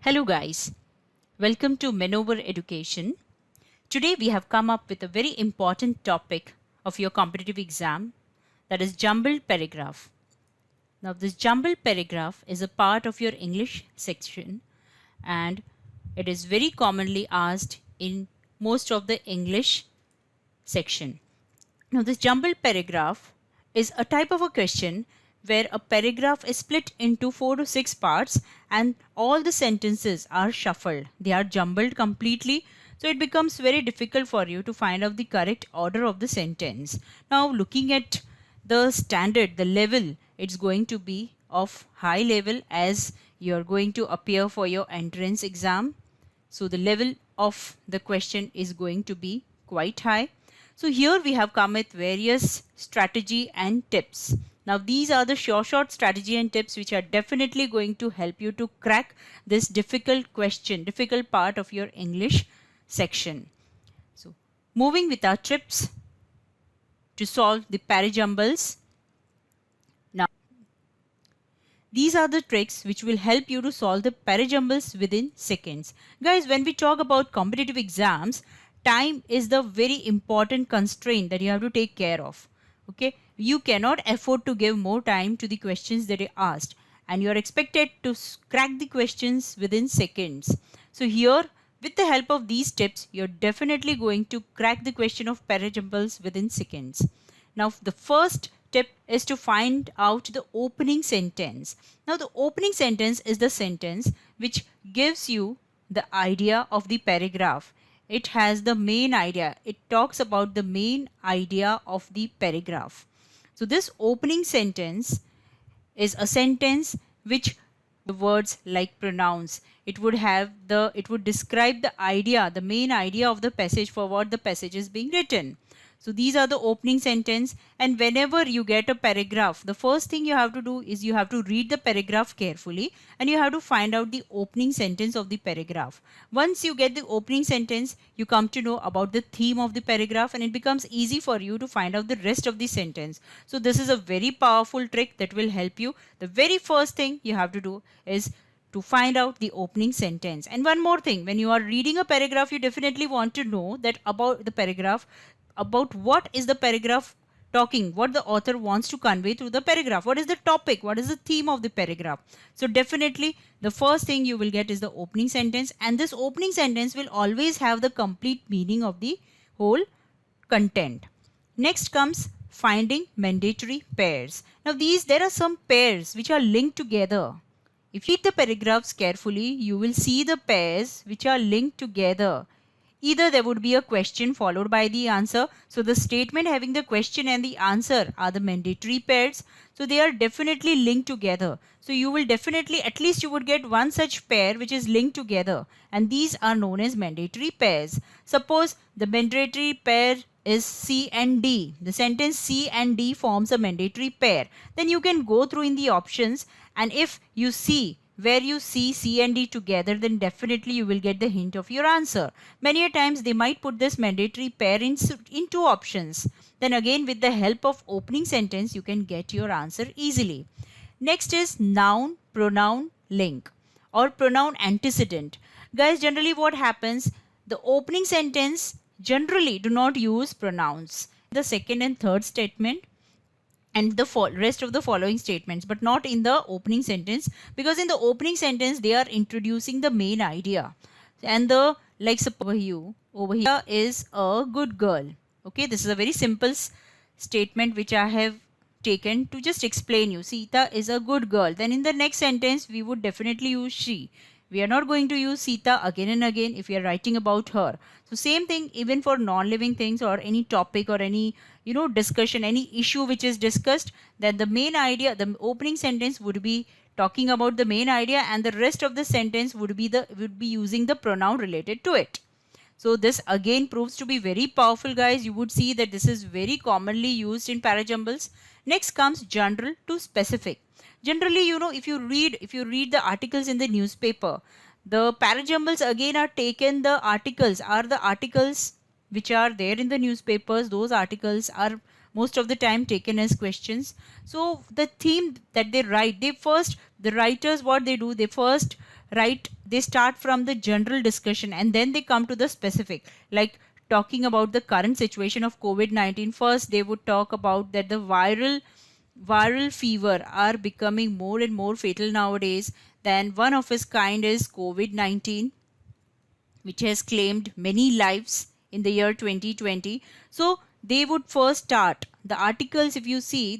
Hello guys, welcome to Manover Education. Today we have come up with a very important topic of your competitive exam, that is jumbled paragraph. Now this jumbled paragraph is a part of your English section and it is very commonly asked in most of the English section. Now this jumbled paragraph is a type of a question where a paragraph is split into 4 to 6 parts and all the sentences are shuffled. They are jumbled completely, so it becomes very difficult for you to find out the correct order of the sentence. Now looking at the standard, the level, it's going to be of high level as you're going to appear for your entrance exam. So the level of the question is going to be quite high. So here we have come with various strategy and tips. Now these are the short strategy and tips which are definitely going to help you to crack this difficult question, difficult part of your English section. So moving with our tips to solve the parajumbles. Now these are the tricks which will help you to solve the parajumbles within seconds. Guys, when we talk about competitive exams, time is the very important constraint that you have to take care of. Okay, you cannot afford to give more time to the questions that are asked and you are expected to crack the questions within seconds. So here, with the help of these tips, you're definitely going to crack the question of parajumbles within seconds. Now the first tip is to find out the opening sentence. Now the opening sentence is the sentence which gives you the idea of the paragraph. It has the main idea. It talks about the main idea of the paragraph. So this opening sentence is a sentence which the words like pronouns. It would describe the idea, the main idea of the passage for what the passage is being written. So these are the opening sentence, and whenever you get a paragraph, the first thing you have to do is you have to read the paragraph carefully and you have to find out the opening sentence of the paragraph. Once you get the opening sentence, you come to know about the theme of the paragraph and it becomes easy for you to find out the rest of the sentence. So this is a very powerful trick that will help you. The very first thing you have to do is to find out the opening sentence. And one more thing, when you are reading a paragraph, you definitely want to know that about the paragraph, about what is the paragraph talking, what the author wants to convey through the paragraph, what is the topic, what is the theme of the paragraph. So definitely the first thing you will get is the opening sentence, and this opening sentence will always have the complete meaning of the whole content. Next comes finding mandatory pairs. Now there are some pairs which are linked together. If you read the paragraphs carefully, you will see the pairs which are linked together. Either there would be a question followed by the answer. So the statement having the question and the answer are the mandatory pairs. So they are definitely linked together. So you will definitely, at least you would get one such pair which is linked together. And these are known as mandatory pairs. Suppose the mandatory pair is C and D. The sentence C and D forms a mandatory pair. Then you can go through in the options, and if you see where you see C and D together, then definitely you will get the hint of your answer. Many a times they might put this mandatory pair in two options. Then again, with the help of opening sentence, you can get your answer easily. Next is noun pronoun link or pronoun antecedent. Guys, generally what happens, the opening sentence generally do not use pronouns. The second and third statement and the rest of the following statements, but not in the opening sentence, because in the opening sentence they are introducing the main idea. And the like over here is a good girl. Okay, this is a very simple statement which I have taken to just explain you. Sita is a good girl. Then in the next sentence we would definitely use she. We are not going to use Sita again and again if we are writing about her. So same thing even for non-living things or any topic or any discussion, any issue which is discussed, then the main idea, the opening sentence would be talking about the main idea, and the rest of the sentence would be using the pronoun related to it. So this again proves to be very powerful, guys. You would see that this is very commonly used in parajumbles. Next comes general to specific. Generally, if you read the articles in the newspaper, the parajumbles again are taken, the articles which are there in the newspapers, those articles are most of the time taken as questions. So the theme that they write, the writers, what they do, they first right, they start from the general discussion and then they come to the specific, like talking about the current situation of COVID-19. First, they would talk about that the viral fever are becoming more and more fatal nowadays. Then one of its kind is COVID-19, which has claimed many lives in the year 2020. So they would first start the articles. If you see,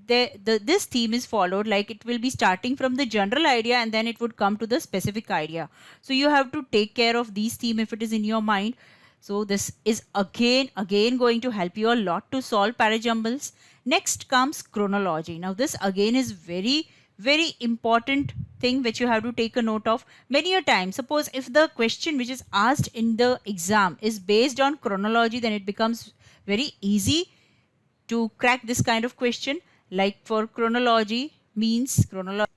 this theme is followed, like it will be starting from the general idea and then it would come to the specific idea. So you have to take care of these theme if it is in your mind. So this is again going to help you a lot to solve parajumbles. Next comes chronology. Now this again is very important thing which you have to take a note of. Many a time, suppose if the question which is asked in the exam is based on chronology, then it becomes very easy to crack this kind of question. Like for chronology means chronology,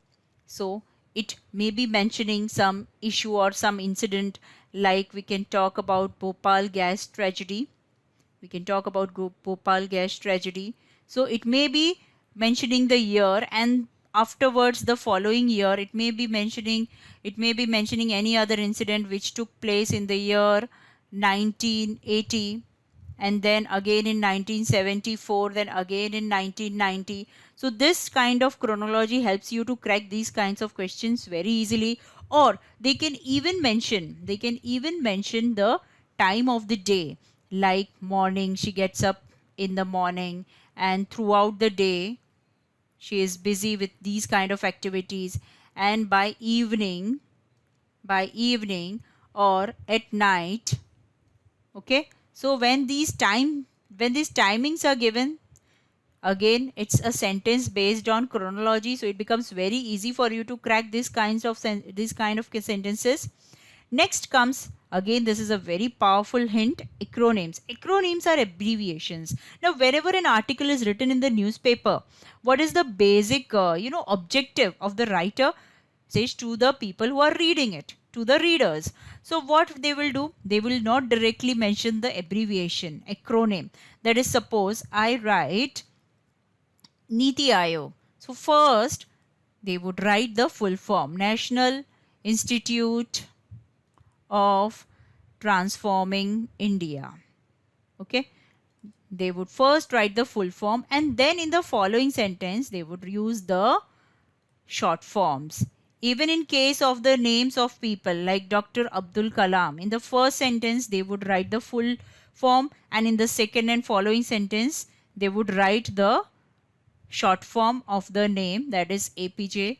so it may be mentioning some issue or some incident, like we can talk about Bhopal gas tragedy. We can talk about Bhopal gas tragedy. So it may be mentioning the year, and afterwards the following year it may be mentioning any other incident which took place in the year 1980, and then again in 1974, then again in 1990. So this kind of chronology helps you to crack these kinds of questions very easily. Or they can even mention the time of the day, like morning, she gets up in the morning and throughout the day she is busy with these kind of activities, and by evening or at night. Okay, so when these timings are given, again it's a sentence based on chronology, so it becomes very easy for you to crack these kind of sentences. Next comes, again this is a very powerful hint, acronyms. Acronyms are abbreviations. Now wherever an article is written in the newspaper, what is the basic objective of the writer says to the people who are reading it, to the readers. So what they will do, they will not directly mention the abbreviation, acronym. That is, suppose I write Niti Aayog. So first they would write the full form, National Institute of Transforming India. Okay, they would first write the full form and then in the following sentence they would use the short forms. Even in case of the names of people like Dr. Abdul Kalam, in the first sentence they would write the full form, and in the second and following sentence they would write the short form of the name, that is APJ.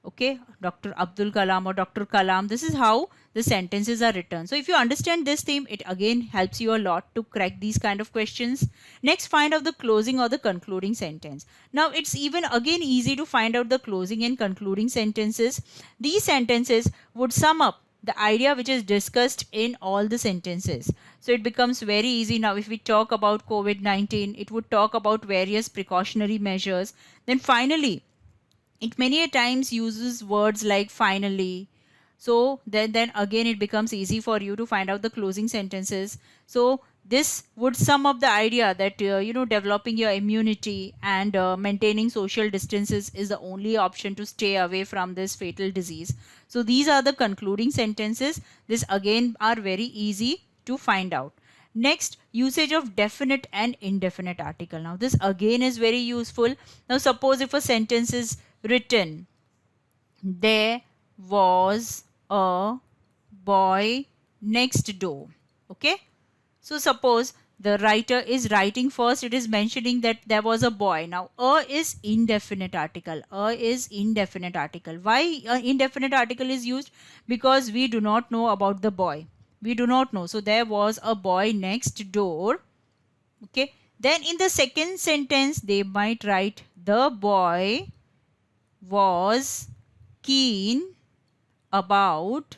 Okay, Dr. Abdul Kalam or Dr. Kalam. This is how the sentences are written. So if you understand this theme, it again helps you a lot to crack these kind of questions. Next, find out the closing or the concluding sentence. Now it's even again easy to find out the closing and concluding sentences. These sentences would sum up the idea which is discussed in all the sentences. So it becomes very easy. Now if we talk about COVID-19, it would talk about various precautionary measures. Then finally, it many a times uses words like finally. So then again it becomes easy for you to find out the closing sentences. So this would sum up the idea that developing your immunity and maintaining social distances is the only option to stay away from this fatal disease. So these are the concluding sentences. This again are very easy to find out. Next, usage of definite and indefinite article. Now this again is very useful. Now suppose if a sentence is written, there was a boy next door. Okay, so suppose the writer is writing, first it is mentioning that there was a boy. Now a is indefinite article. Why indefinite article is used? Because we do not know about the boy. We do not know. So there was a boy next door. Okay, then in the second sentence they might write, the boy was keen about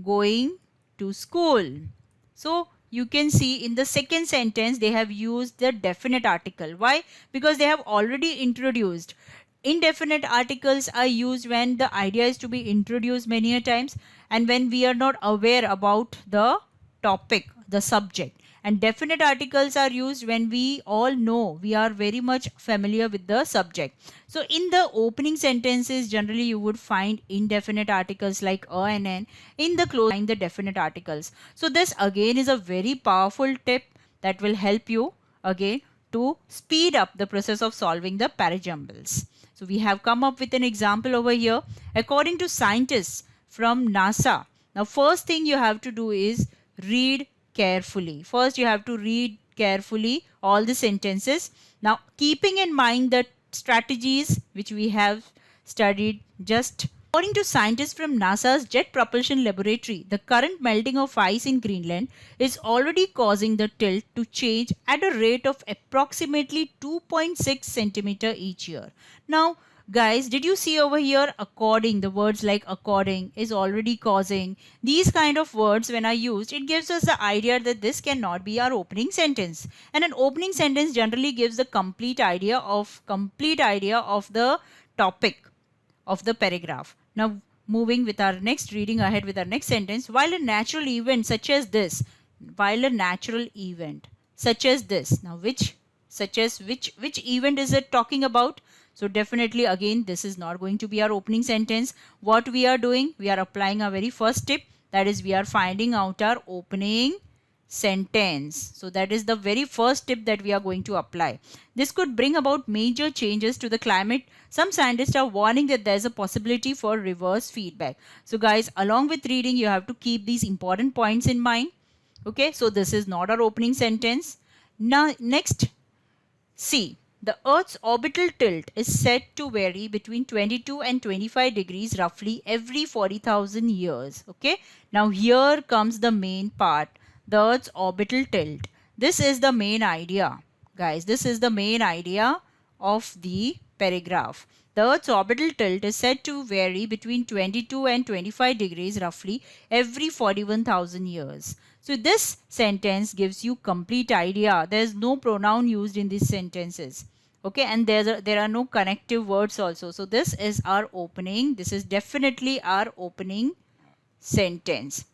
going to school. So you can see in the second sentence they have used the definite article. Why? Because they have already introduced. Indefinite articles are used when the idea is to be introduced many a times and when we are not aware about the topic, the subject. And definite articles are used when we all know, we are very much familiar with the subject. So in the opening sentences, generally you would find indefinite articles like a and an. In the close, find the definite articles. So this again is a very powerful tip that will help you again to speed up the process of solving the parajumbles. So we have come up with an example over here. According to scientists from NASA, now first thing you have to do is read carefully. First you have to read carefully all the sentences. Now keeping in mind the strategies which we have studied just. According to scientists from NASA's Jet Propulsion Laboratory, the current melting of ice in Greenland is already causing the tilt to change at a rate of approximately 2.6 centimeter each year. Now, guys, did you see over here according, the words like according is already causing? These kind of words when are used, it gives us the idea that this cannot be our opening sentence. And an opening sentence generally gives the complete idea of the topic of the paragraph. Now moving with our next, reading ahead with our next sentence. While a natural event such as this, now which event is it talking about? So definitely again this is not going to be our opening sentence. What we are doing, we are applying our very first tip, that is we are finding out our opening sentence. So that is the very first tip that we are going to apply. This could bring about major changes to the climate. Some scientists are warning that there is a possibility for reverse feedback. So guys, along with reading, you have to keep these important points in mind. Okay, so this is not our opening sentence. Now next, see, the Earth's orbital tilt is said to vary between 22 and 25 degrees roughly every 40,000 years. Okay, now here comes the main part. The Earth's orbital tilt. This is the main idea, guys. This is the main idea of the paragraph. The Earth's orbital tilt is said to vary between 22 and 25 degrees roughly every 41,000 years. So this sentence gives you complete idea. There is no pronoun used in these sentences. Okay, and there are no connective words also. So this is our opening. This is definitely our opening sentence.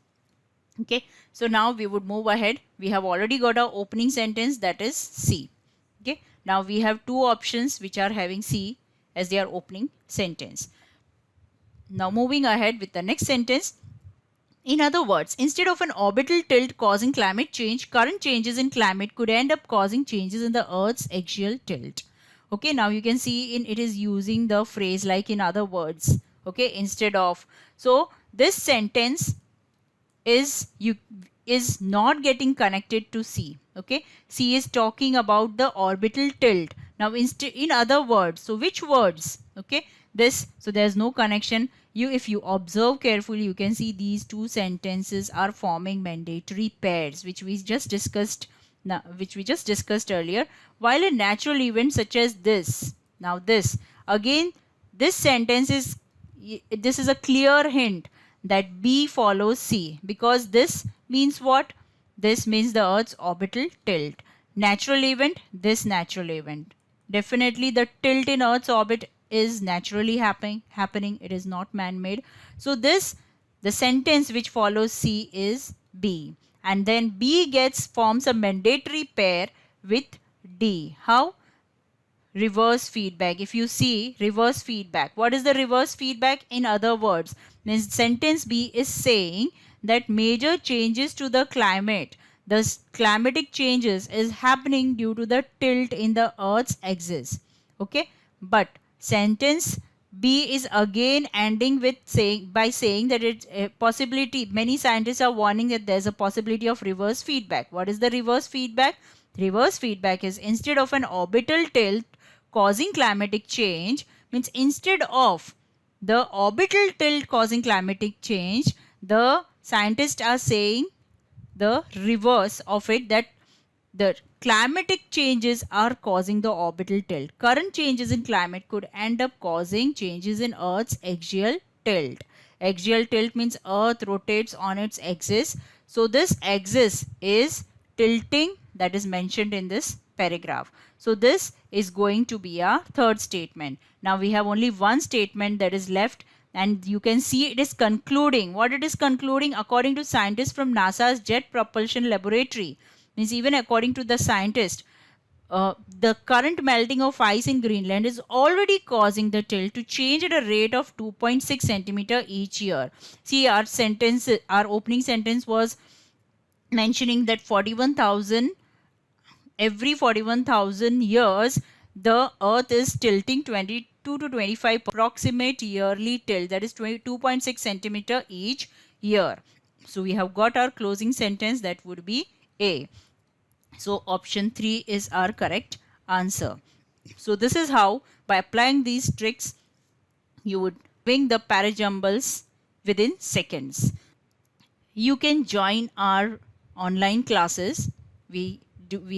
Okay, so now we would move ahead. We have already got our opening sentence, that is C. Okay, now we have two options which are having C as their opening sentence. Now moving ahead with the next sentence. In other words, instead of an orbital tilt causing climate change, current changes in climate could end up causing changes in the Earth's axial tilt. Okay, now you can see it is using the phrase like in other words. Okay, instead of. So this sentence is not getting connected to C. Okay, C is talking about the orbital tilt. Now in other words, so which words? Okay, this, so there's no connection. If you observe carefully, you can see these two sentences are forming mandatory pairs, which we just discussed earlier. While a natural event such as this, now this again, this sentence is a clear hint that B follows C, because this means what? This means the Earth's orbital tilt. Natural event, this natural event. Definitely the tilt in Earth's orbit is naturally happening. It is not man-made. So the sentence which follows C is B. And then B forms a mandatory pair with D. How? Reverse feedback. If you see reverse feedback, what is the reverse feedback? In other words, means sentence B is saying that major changes to the climate, the climatic changes is happening due to the tilt in the Earth's axis. Okay, but sentence B is again ending with saying that it's a possibility. Many scientists are warning that there's a possibility of reverse feedback. What is the reverse feedback? Reverse feedback is instead of an orbital tilt causing climatic change, means instead of the orbital tilt causing climatic change, the scientists are saying the reverse of it, that the climatic changes are causing the orbital tilt. Current changes in climate could end up causing changes in Earth's axial tilt. Axial tilt means Earth rotates on its axis. So this axis is tilting, that is mentioned in this paragraph. So this is going to be our third statement. Now we have only one statement that is left, and you can see it is concluding. What it is concluding? According to scientists from NASA's Jet Propulsion Laboratory, Means even according to the scientist, the current melting of ice in Greenland is already causing the tilt to change at a rate of 2.6 centimeter each year. See, our opening sentence was mentioning that every 41,000 years, the earth is tilting 22 to 25 approximate yearly tilt, that is 22.6 centimeter each year. So we have got our closing sentence, that would be A. So option 3 is our correct answer. So this is how, by applying these tricks, you would wing the parajumbles within seconds. You can join our online classes. We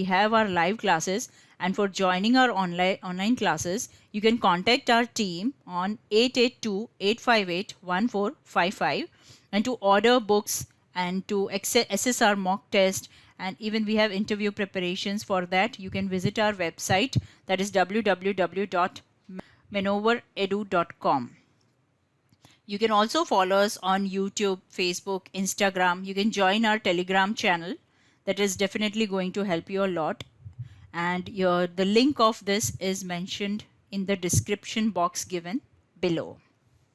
have our live classes, and for joining our online classes, you can contact our team on 882-858-1455, and to order books and to assess our mock test, and even we have interview preparations. For that, you can visit our website, that is www.manoveredu.com. You can also follow us on YouTube, Facebook, Instagram. You can join our Telegram channel. That is definitely going to help you a lot. And the link of this is mentioned in the description box given below.